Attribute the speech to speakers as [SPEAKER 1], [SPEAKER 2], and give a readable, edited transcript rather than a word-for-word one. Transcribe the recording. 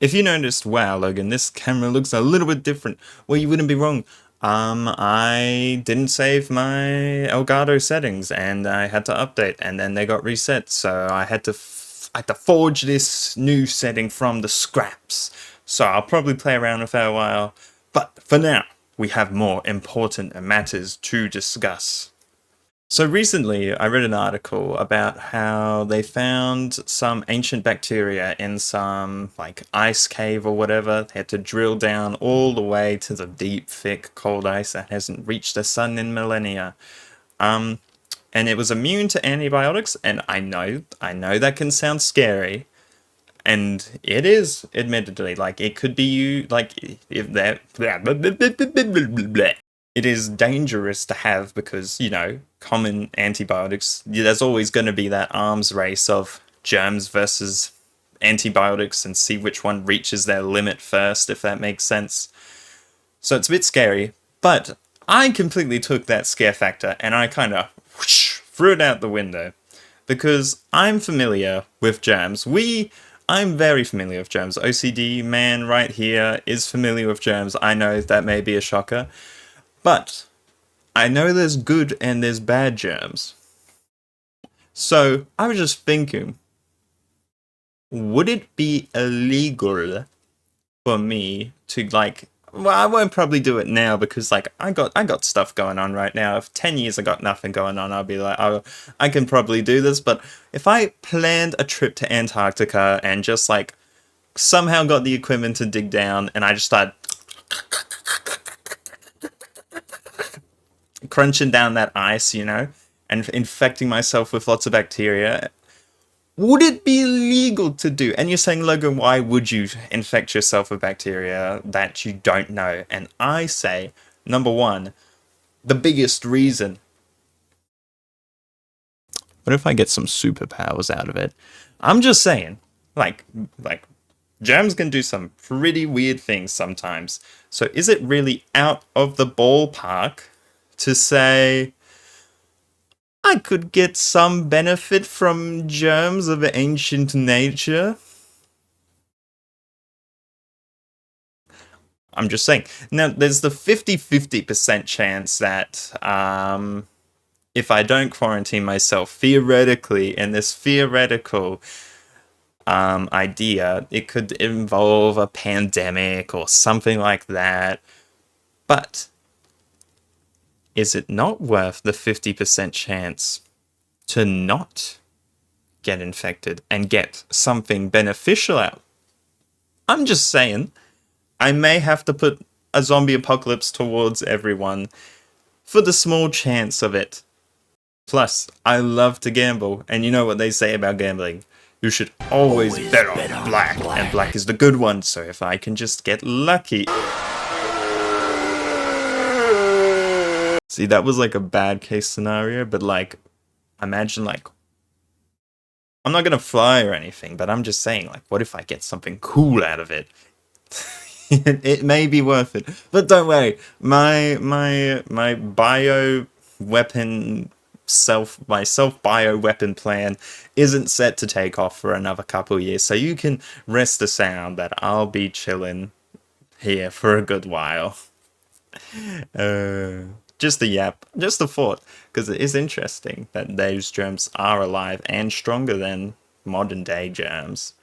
[SPEAKER 1] If you noticed, wow, Logan, this camera looks a little bit different. Well, you wouldn't be wrong. I didn't save my Elgato settings, and I had to update, and then they got reset. So I had to forge this new setting from the scraps. So I'll probably play around with that a while. But for now, we have more important matters to discuss. So recently, I read an article about how they found some ancient bacteria in some like ice cave or whatever. They had to drill down all the way to the deep, thick, cold ice that hasn't reached the sun in millennia. Um, and it was immune to antibiotics. And I know that can sound scary, and it is, admittedly. Like it could be you, like if that. It is dangerous to have because, common antibiotics, there's always going to be that arms race of germs versus antibiotics and see which one reaches their limit first, if that makes sense. So it's a bit scary, but I completely took that scare factor and I kind of threw it out the window because I'm familiar with germs. I'm very familiar with germs. OCD man right here is familiar with germs. I know that may be a shocker, but I know there's good and there's bad germs. So I was just thinking, would it be illegal for me to well, I won't probably do it now because I got stuff going on right now. If 10 years I got nothing going on, I'll be like, oh, I can probably do this. But if I planned a trip to Antarctica and just somehow got the equipment to dig down and I just started crunching down that ice, and infecting myself with lots of bacteria, would it be illegal to do? And you're saying, Logan, why would you infect yourself with bacteria that you don't know? And I say, number one, the biggest reason. What if I get some superpowers out of it? I'm just saying, like, like germs can do some pretty weird things sometimes. So is it really out of the ballpark to say I could get some benefit from germs of ancient nature? I'm just saying. Now, there's the 50-50% chance that if I don't quarantine myself, theoretically, in this theoretical idea, it could involve a pandemic or something like that. But is it not worth the 50% chance to not get infected and get something beneficial out? I'm just saying, I may have to put a zombie apocalypse towards everyone for the small chance of it. Plus, I love to gamble, and you know what they say about gambling. You should always bet on black, and black is the good one, so if I can just get lucky. See, that was like a bad case scenario, but imagine I'm not gonna fly or anything, but I'm just saying, what if I get something cool out of it? It may be worth it. But don't worry, my bio weapon my self bio weapon plan isn't set to take off for another couple years, so you can rest assured that I'll be chilling here for a good while. Uh, just a yap, just a thought, because it is interesting that those germs are alive and stronger than modern day germs.